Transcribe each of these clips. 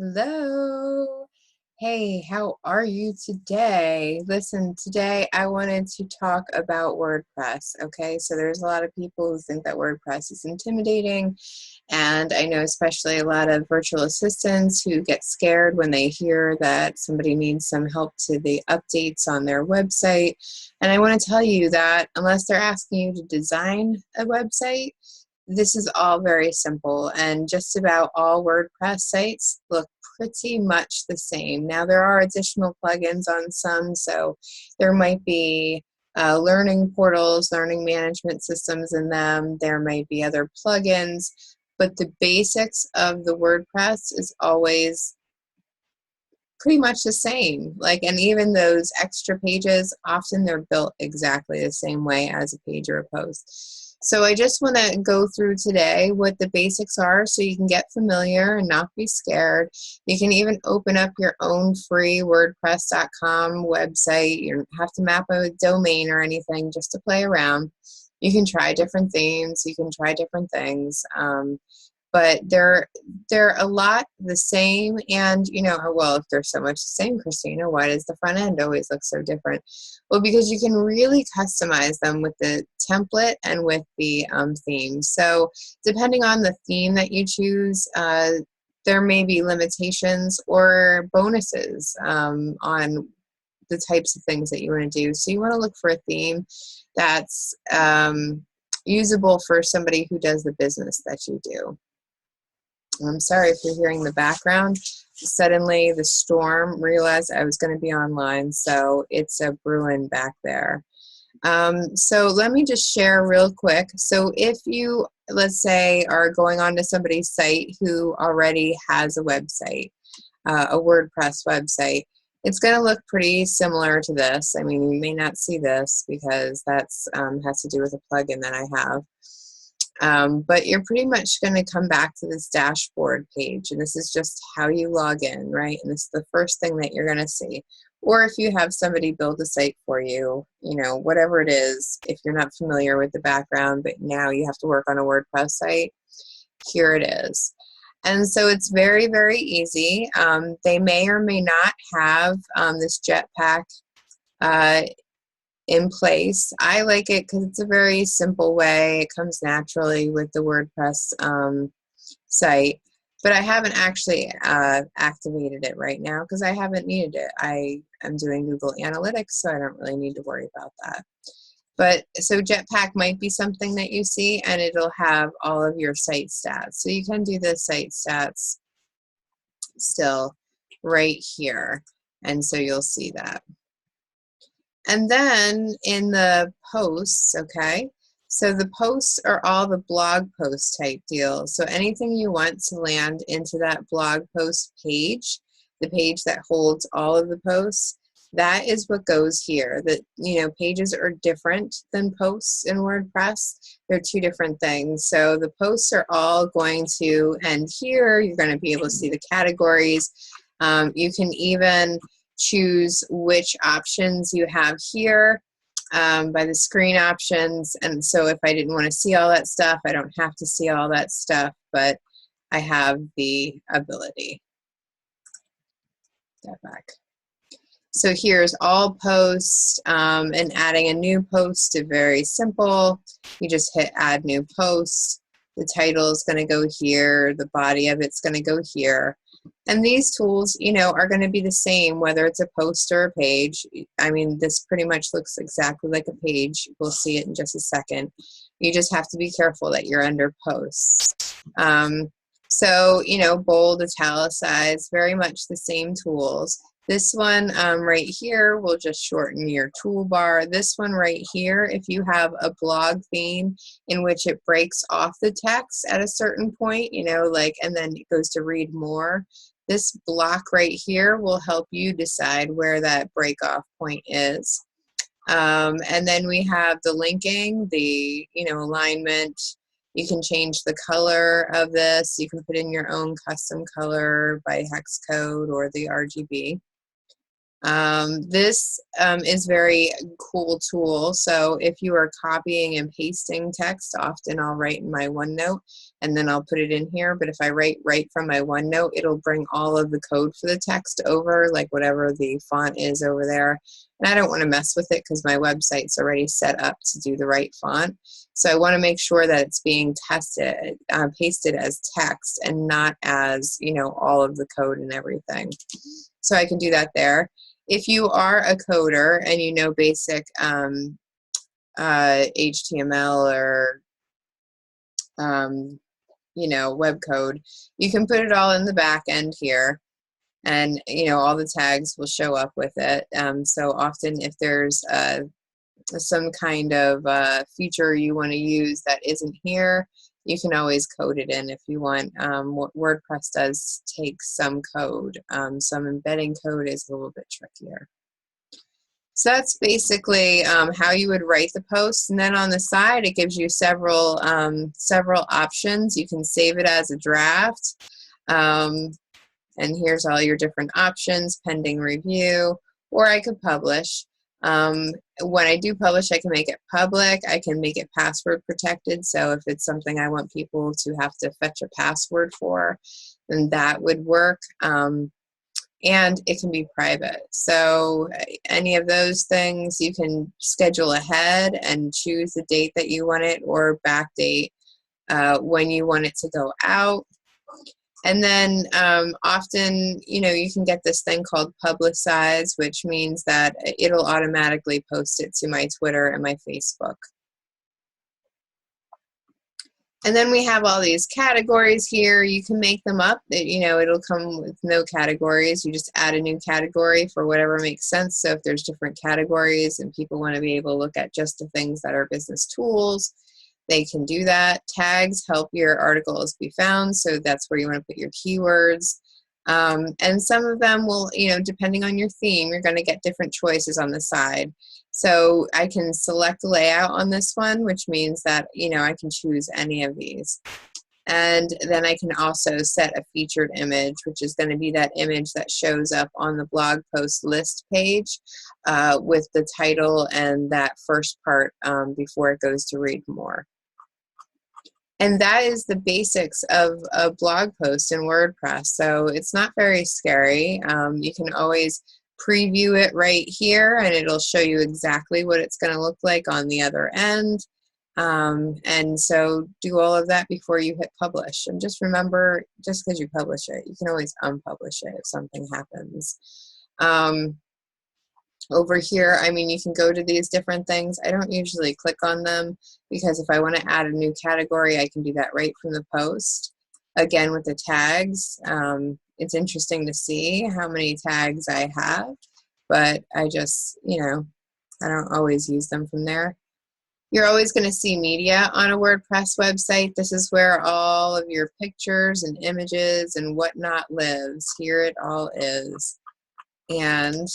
Hello. Hey, how are you today? Listen, today I wanted to talk about WordPress. Okay, so there's a lot of people who think that WordPress is intimidating, and I know especially a lot of virtual assistants who get scared when they hear that somebody needs some help to the updates on their website. And I want to tell you that unless they're asking you to design a website, this is all very simple, and just about all WordPress sites look pretty much the same. Now, there are additional plugins on some, so there might be learning portals, learning management systems in them. There might be other plugins, but the basics of the WordPress is always pretty much the same. And even those extra pages, often they're built exactly the same way as a page or a post. So I just want to go through today what the basics are so you can get familiar and not be scared. You can even open up your own free WordPress.com website. You don't have to map a domain or anything, just to play around. You can try different themes. You can try different things. But they're a lot the same. And well, if they're so much the same, Christina, why does the front end always look so different? Well, because you can really customize them with the template and with the theme. So depending on the theme that you choose, there may be limitations or bonuses on the types of things that you want to do. So you want to look for a theme that's usable for somebody who does the business that you do. I'm sorry if you're hearing the background. Suddenly the storm realized I was going to be online, so it's a brewing back there. So let me just share real quick. So if you, let's say, are going onto somebody's site who already has a website, a WordPress website, it's going to look pretty similar to this. I mean, you may not see this because that's has to do with a plugin that I have. But you're pretty much going to come back to this dashboard page, and this is just how you log in, right? And this is the first thing that you're going to see. Or if you have somebody build a site for you, whatever it is, if you're not familiar with the background, but now you have to work on a WordPress site, here it is. And so it's very, very easy. They may or may not have this Jetpack in place. I like it because it's a very simple way. It comes naturally with the WordPress site, but I haven't actually activated it right now because I haven't needed it. I am doing Google Analytics, so I don't really need to worry about that. But so Jetpack might be something that you see, and it'll have all of your site stats. So you can do the site stats still right here, and so you'll see that. And then in the posts, okay, so the posts are all the blog post type deals. So anything you want to land into that blog post page, the page that holds all of the posts, that is what goes here. That pages are different than posts in WordPress. They're two different things. So the posts are all going to end here. You're going to be able to see the categories. You can even choose which options you have here by the screen options. And so if I didn't want to see all that stuff, I don't have to see all that stuff, but I have the ability. Step back. So here's all posts, and adding a new post is very simple. You just hit add new post. The title is going to go here. The body of it's going to go here. And these tools, are going to be the same whether it's a post or a page. I mean, this pretty much looks exactly like a page. We'll see it in just a second. You just have to be careful that you're under posts. So, bold, italicized, very much the same tools. This one right here will just shorten your toolbar. This one right here, if you have a blog theme in which it breaks off the text at a certain point, and then it goes to read more, this block right here will help you decide where that break off point is. And then we have the linking, the alignment. You can change the color of this. You can put in your own custom color by hex code or the RGB. This is very cool tool. So if you are copying and pasting text, often I'll write in my OneNote and then I'll put it in here. But if I write right from my OneNote, it'll bring all of the code for the text over, like whatever the font is over there. And I don't want to mess with it because my website's already set up to do the right font. So I want to make sure that it's being tested, pasted as text and not as, you know, all of the code and everything. So I can do that there. If you are a coder and you know basic HTML or you know, web code, you can put it all in the back end here, and you know all the tags will show up with it. So often, if there's some kind of feature you want to use that isn't here, you can always code it in if you want. What WordPress does take some code. Some embedding code is a little bit trickier. So that's basically how you would write the post, and then on the side it gives you several options. You can save it as a draft, and here's all your different options, pending review, or I could publish. When I do publish, I can make it public. I can make it password protected, so if it's something I want people to have to fetch a password for, then that would work. And it can be private. So any of those things you can schedule ahead and choose the date that you want it, or backdate when you want it to go out. And then often, you know, you can get this thing called publicize, which means that it'll automatically post it to my Twitter and my Facebook. And then we have all these categories here. You can make them up. You know, it'll come with no categories. You just add a new category for whatever makes sense. So if there's different categories and people want to be able to look at just the things that are business tools, they can do that. Tags help your articles be found. So that's where you want to put your keywords. And some of them will, you know, depending on your theme, you're going to get different choices on the side. So I can select layout on this one, which means that, you know, I can choose any of these. And then I can also set a featured image, which is going to be that image that shows up on the blog post list page with the title and that first part before it goes to read more. And that is the basics of a blog post in WordPress. So it's not very scary. You can always preview it right here and it'll show you exactly what it's going to look like on the other end. And so do all of that before you hit publish. And just remember, just because you publish it, you can always unpublish it if something happens. Over here, I mean, you can go to these different things. I don't usually click on them because if I want to add a new category, I can do that right from the post. Again, with the tags, it's interesting to see how many tags I have, but I just, you know, I don't always use them from there. You're always going to see media on a WordPress website. This is where all of your pictures and images and whatnot lives. Here it all is. And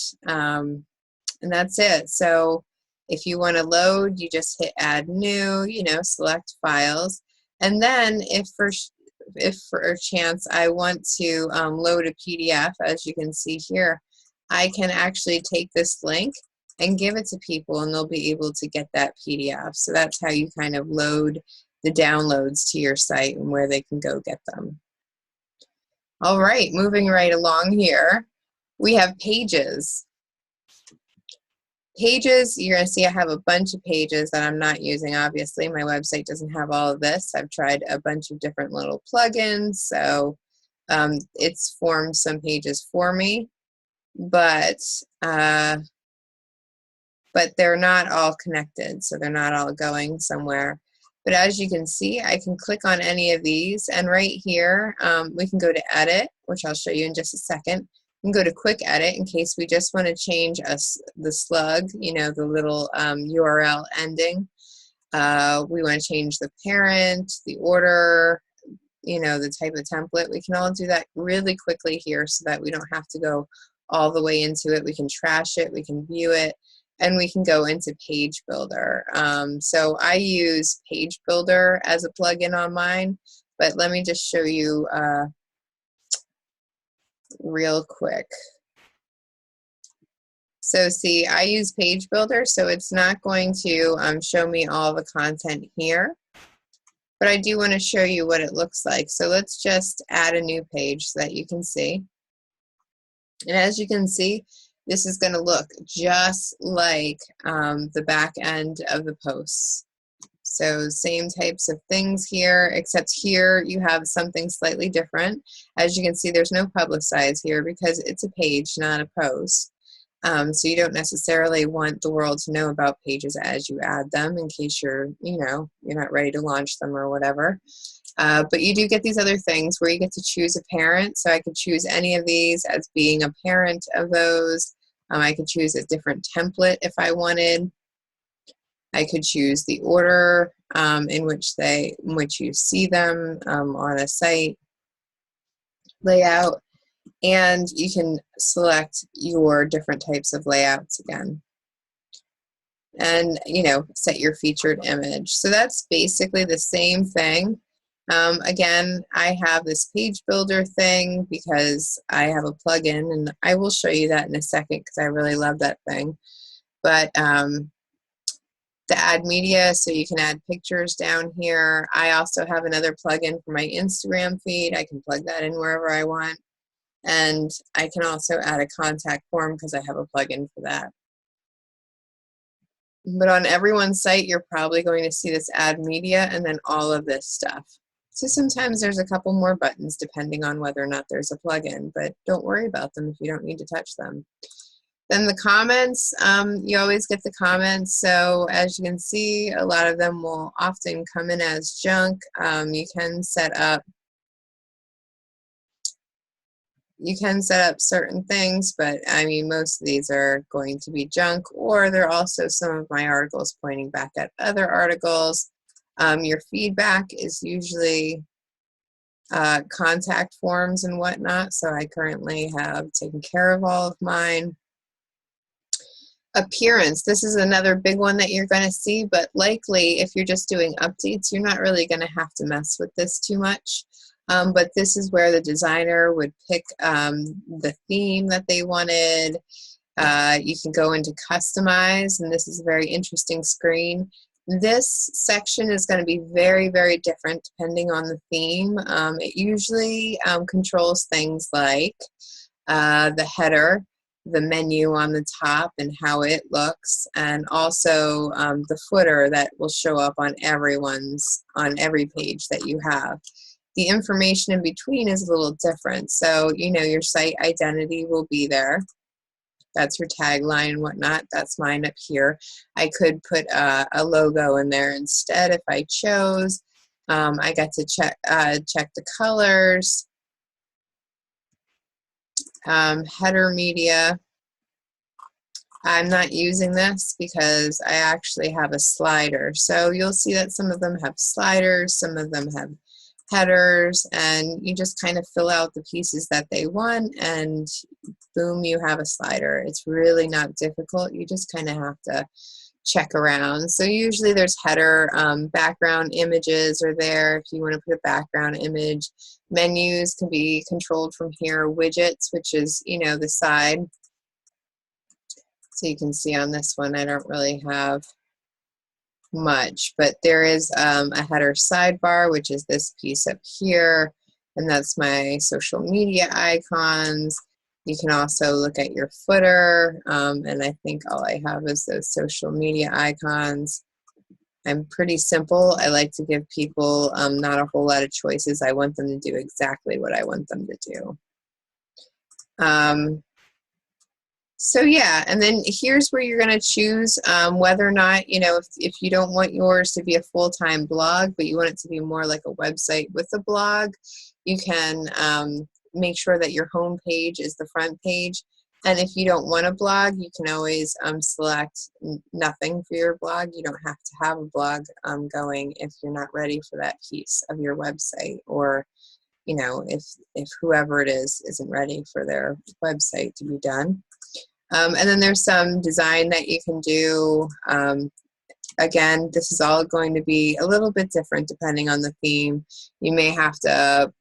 that's it. So if you want to load, you just hit add new, you know, select files. And then if for a chance I want to load a PDF, as you can see here, I can actually take this link and give it to people and they'll be able to get that PDF. So that's how you kind of load the downloads to your site and where they can go get them. All right, moving right along here, we have pages. Pages, you're going to see I have a bunch of pages that I'm not using. Obviously, my website doesn't have all of this. I've tried a bunch of different little plugins, so it's formed some pages for me, but they're not all connected, so they're not all going somewhere. But as you can see, I can click on any of these, and right here, we can go to edit, which I'll show you in just a second. We can go to quick edit in case we just want to change the slug, you know, the little URL ending. We want to change the parent, the order, you know, the type of template. We can all do that really quickly here so that we don't have to go all the way into it. We can trash it, we can view it, and we can go into Page Builder. So I use Page Builder as a plugin on mine, but let me just show you real quick. So see, I use Page Builder, so it's not going to show me all the content here, but I do want to show you what it looks like. So let's just add a new page so that you can see. And as you can see, this is going to look just like the back end of the posts. So same types of things here, except here you have something slightly different. As you can see, there's no publicize here because it's a page, not a post. So you don't necessarily want the world to know about pages as you add them in case you're not ready to launch them or whatever. But you do get these other things where you get to choose a parent. So I could choose any of these as being a parent of those. I could choose a different template if I wanted. I could choose the order in which you see them on a site layout. And you can select your different types of layouts again. And, set your featured image. So that's basically the same thing. Again, I have this page builder thing because I have a plugin, and I will show you that in a second because I really love that thing. But the add media, so you can add pictures down here. I also have another plugin for my Instagram feed. I can plug that in wherever I want. And I can also add a contact form because I have a plugin for that. But on everyone's site, you're probably going to see this add media and then all of this stuff. So sometimes there's a couple more buttons depending on whether or not there's a plugin, but don't worry about them if you don't need to touch them. Then the comments, you always get the comments. So as you can see, a lot of them will often come in as junk. You can set up certain things, but I mean, most of these are going to be junk, or they're also some of my articles pointing back at other articles. Your feedback is usually contact forms and whatnot, so I currently have taken care of all of mine. Appearance, this is another big one that you're going to see, but likely if you're just doing updates, you're not really going to have to mess with this too much. But this is where the designer would pick the theme that they wanted. You can go into customize, and this is a very interesting screen. This section is going to be very, very different depending on the theme. It usually controls things like the header, the menu on the top and how it looks, and also the footer that will show up on every page that you have. The information in between is a little different. So, your site identity will be there. That's your tagline and whatnot. That's mine up here. I could put a logo in there instead if I chose. I got to check the colors. Header media. I'm not using this because I actually have a slider. So you'll see that some of them have sliders, some of them have headers, and you just kind of fill out the pieces that they want, and boom, you have a slider. It's really not difficult. You just kind of have to check around. So usually there's header, background images are there if you want to put a background image. Menus can be controlled from here. Widgets, which is, the side. So you can see on this one, I don't really have much, but there is a header sidebar, which is this piece up here, and that's my social media icons. You can also look at your footer, and I think all I have is those social media icons. I'm pretty simple. I like to give people not a whole lot of choices. I want them to do exactly what I want them to do. So yeah, and then here's where you're going to choose whether or not, if you don't want yours to be a full-time blog, but you want it to be more like a website with a blog, you can make sure that your home page is the front page. And if you don't want a blog, you can always select nothing for your blog. You don't have to have a blog going if you're not ready for that piece of your website, or if whoever it is isn't ready for their website to be done. And then there's some design that you can do. Again, this is all going to be a little bit different depending on the theme. You may have to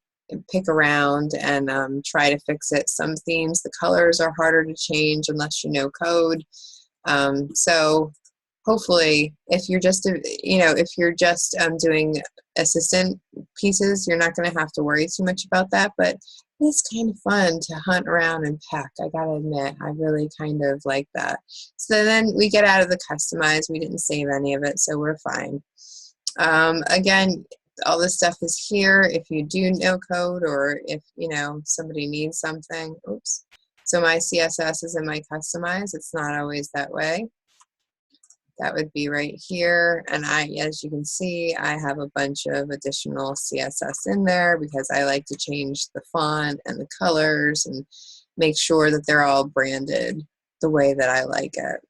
pick around and try to fix it. Some themes, the colors are harder to change unless you know code. So hopefully, if you're just, if you're just doing assistant pieces, you're not going to have to worry too much about that. But it's kind of fun to hunt around and peck. I got to admit, I really kind of like that. So then we get out of the customize. We didn't save any of it, so we're fine. Again, all this stuff is here if you do know code, or if somebody needs something. Oops. So my CSS is in my customize. It's not always that way. That would be right here, and as you can see, I have a bunch of additional CSS in there because I like to change the font and the colors and make sure that they're all branded the way that I like it.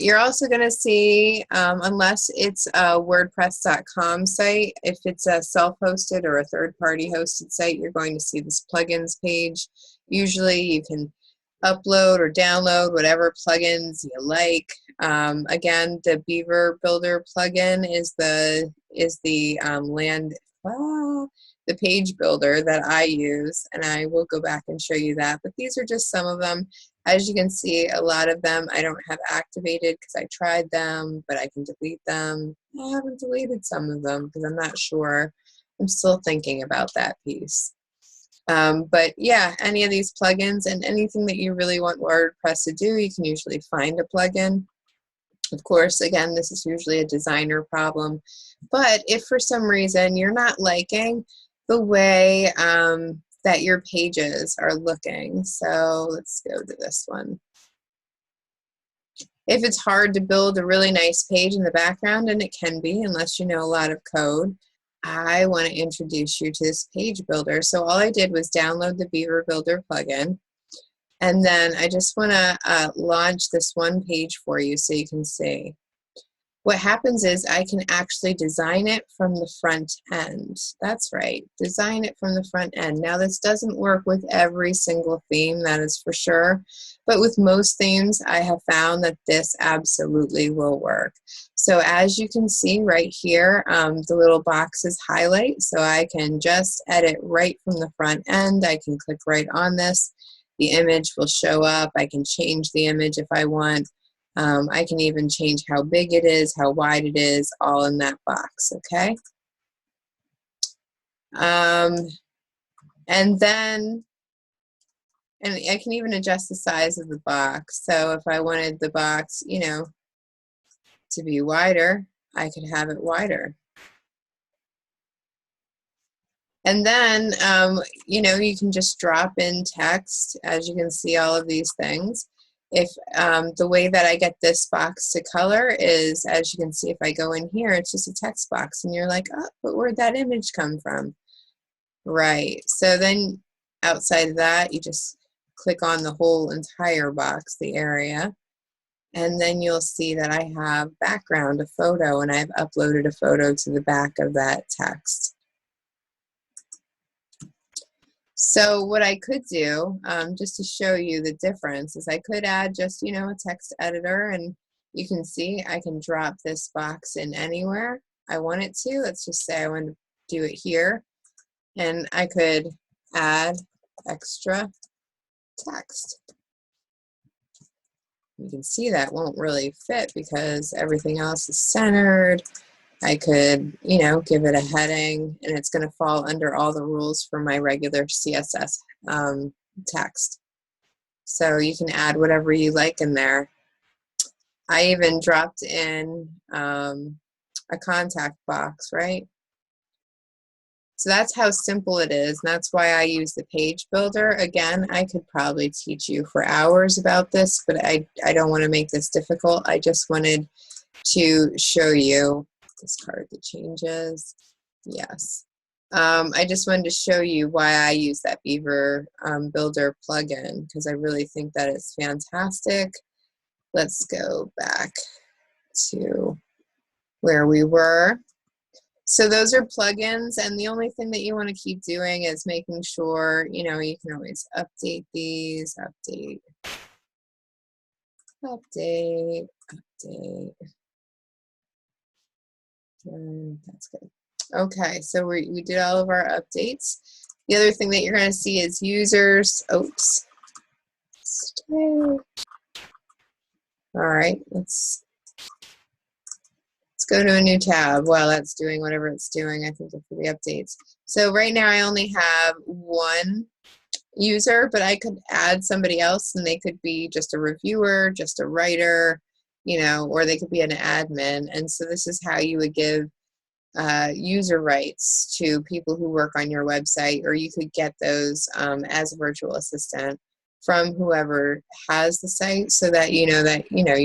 You're also going to see, unless it's a WordPress.com site, if it's a self-hosted or a third-party hosted site, you're going to see this plugins page. Usually you can upload or download whatever plugins you like. Again, the Beaver Builder plugin is the the page builder that I use, and I will go back and show you that. But these are just some of them. As you can see, a lot of them I don't have activated because I tried them, but I can delete them. I haven't deleted some of them because I'm not sure. I'm still thinking about that piece. But yeah, any of these plugins and anything that you really want WordPress to do, you can usually find a plugin. Of course, again, this is usually a designer problem. But if for some reason you're not liking the way that your pages are looking, so let's go to this one. If it's hard to build a really nice page in the background, and it can be unless you know a lot of code, I want to introduce you to this page builder. So all I did was download the Beaver Builder plugin, and then I just want to launch this one page for you so you can see. What happens is I can actually design it from the front end. That's right, design it from the front end. Now this doesn't work with every single theme, that is for sure, but with most themes I have found that this absolutely will work. So as you can see right here, the little boxes highlight, so I can just edit right from the front end. I can click right on this. The image will show up. I can change the image if I want. I can even change how big it is, how wide it is, all in that box, okay? And I can even adjust the size of the box. So if I wanted the box, to be wider, I could have it wider. And then, you can just drop in text, as you can see all of these things. If the way that I get this box to color is, as you can see, if I go in here, it's just a text box, and you're like, oh, but where'd that image come from? Right. So then outside of that, you just click on the whole entire box, the area, and then you'll see that I have background, a photo, and I've uploaded a photo to the back of that text. So what I could do, just to show you the difference, is I could add just, a text editor, and you can see I can drop this box in anywhere I want it to. Let's just say I want to do it here, and I could add extra text. You can see that won't really fit because everything else is centered. I could, give it a heading, and it's going to fall under all the rules for my regular CSS text. So you can add whatever you like in there. I even dropped in a contact box, right? So that's how simple it is, and that's why I use the page builder. Again, I could probably teach you for hours about this, but I don't want to make this difficult. I just wanted to show you. Discard the changes. Yes. I just wanted to show you why I use that Beaver Builder plugin, because I really think that it's fantastic. Let's go back to where we were. So those are plugins, and the only thing that you want to keep doing is making sure, you can always update these, update. That's good. Okay, so we did all of our updates. The other thing that you're going to see is users. Oops. Stay. All right, let's go to a new tab while that's doing whatever it's doing. I think for the updates. So right now I only have one user, but I could add somebody else, and they could be just a reviewer, just a writer, you know, or they could be an admin. And so this is how you would give user rights to people who work on your website, or you could get those as a virtual assistant from whoever has the site, so that you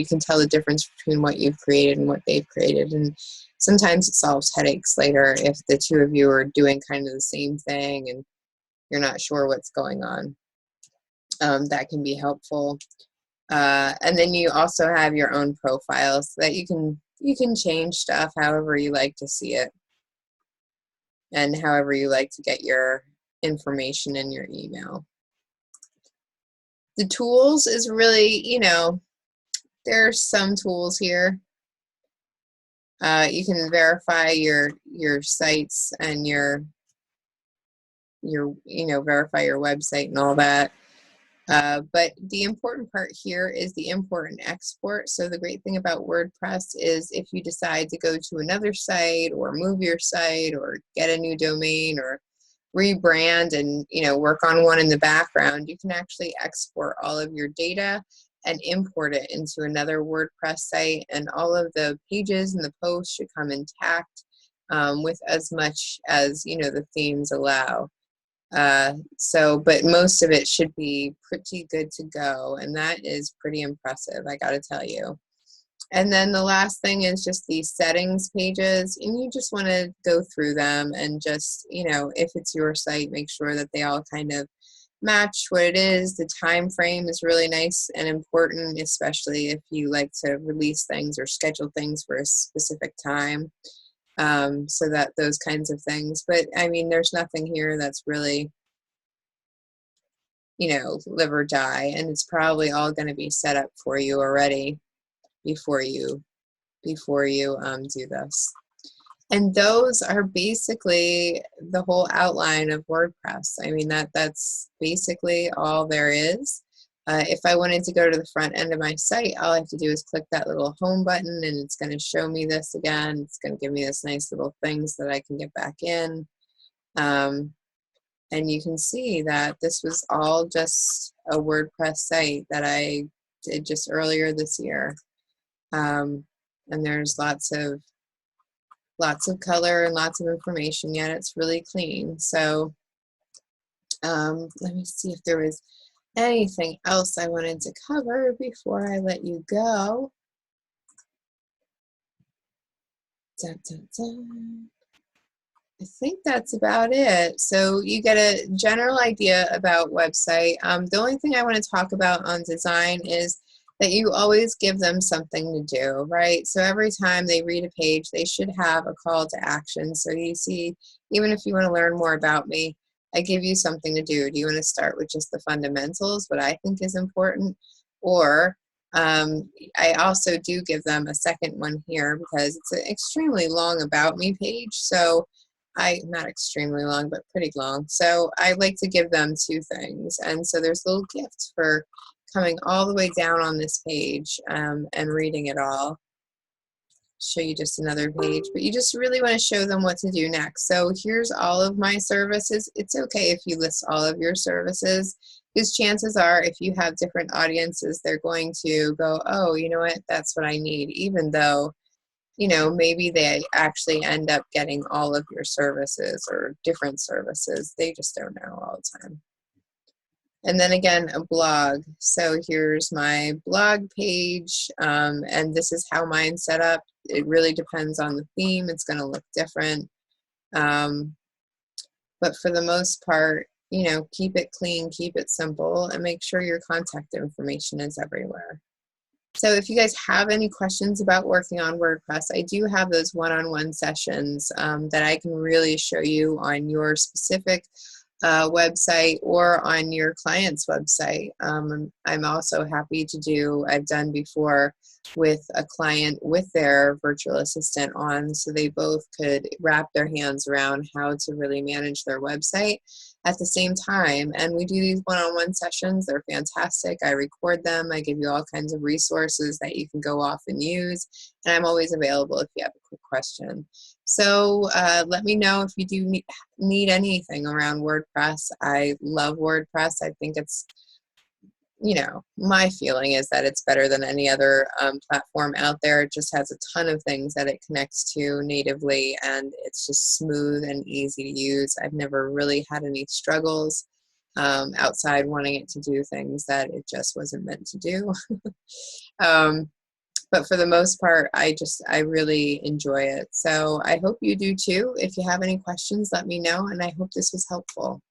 can tell the difference between what you've created and what they've created. And sometimes it solves headaches later if the two of you are doing kind of the same thing and you're not sure what's going on. That can be helpful. And then you also have your own profile, so that you can change stuff however you like to see it, and however you like to get your information in your email. The tools is really, there's some tools here. You can verify your sites and your verify your website and all that. But the important part here is the import and export. So the great thing about WordPress is if you decide to go to another site, or move your site, or get a new domain, or rebrand and work on one in the background, you can actually export all of your data and import it into another WordPress site, and all of the pages and the posts should come intact, with as much as the themes allow. But most of it should be pretty good to go, and that is pretty impressive, I gotta tell you. And then the last thing is just these settings pages, and you just want to go through them and just, if it's your site, make sure that they all kind of match what it is. The time frame is really nice and important, especially if you like to release things or schedule things for a specific time. So that those kinds of things. But I mean, there's nothing here that's really, live or die, and it's probably all going to be set up for you already before you do this. And those are basically the whole outline of WordPress. I mean, that's basically all there is. If I wanted to go to the front end of my site, all I have to do is click that little home button, and it's going to show me this again. It's going to give me this nice little things that I can get back in. And you can see that this was all just a WordPress site that I did just earlier this year. And there's lots of color and lots of information, yet it's really clean. So let me see if there was anything else I wanted to cover before I let you go. Dun, dun, dun. I think that's about it. So you get a general idea about website. The only thing I want to talk about on design is that you always give them something to do, right? So every time they read a page, they should have a call to action. So you see, even if you want to learn more about me, I give you something to do. Do you want to start with just the fundamentals, what I think is important? Or I also do give them a second one here, because it's an extremely long about me page. So not extremely long, but pretty long. So I like to give them two things. And so there's little gifts for coming all the way down on this page and reading it all. Show you just another page, but you just really want to show them what to do next. So here's all of my services. It's okay if you list all of your services, because chances are if you have different audiences, they're going to go, oh, you know what, that's what I need, even though maybe they actually end up getting all of your services or different services. They just don't know all the time. And then again, a blog. So here's my blog page, and this is how mine's set up. It really depends on the theme. It's going to look different. But for the most part, keep it clean, keep it simple, and make sure your contact information is everywhere. So if you guys have any questions about working on WordPress, I do have those one-on-one sessions that I can really show you on your specific website or on your client's website. I'm also happy to do, I've done before, with a client with their virtual assistant on, so they both could wrap their hands around how to really manage their website at the same time. And we do these one-on-one sessions. They're fantastic. I record them. I give you all kinds of resources that you can go off and use. And I'm always available if you have a quick question. So let me know if you do need anything around WordPress. I love WordPress. I think it's, you know, my feeling is that it's better than any other platform out there. It just has a ton of things that it connects to natively, and it's just smooth and easy to use. I've never really had any struggles outside wanting it to do things that it just wasn't meant to do. But for the most part, I really enjoy it. So I hope you do too. If you have any questions, let me know, and I hope this was helpful.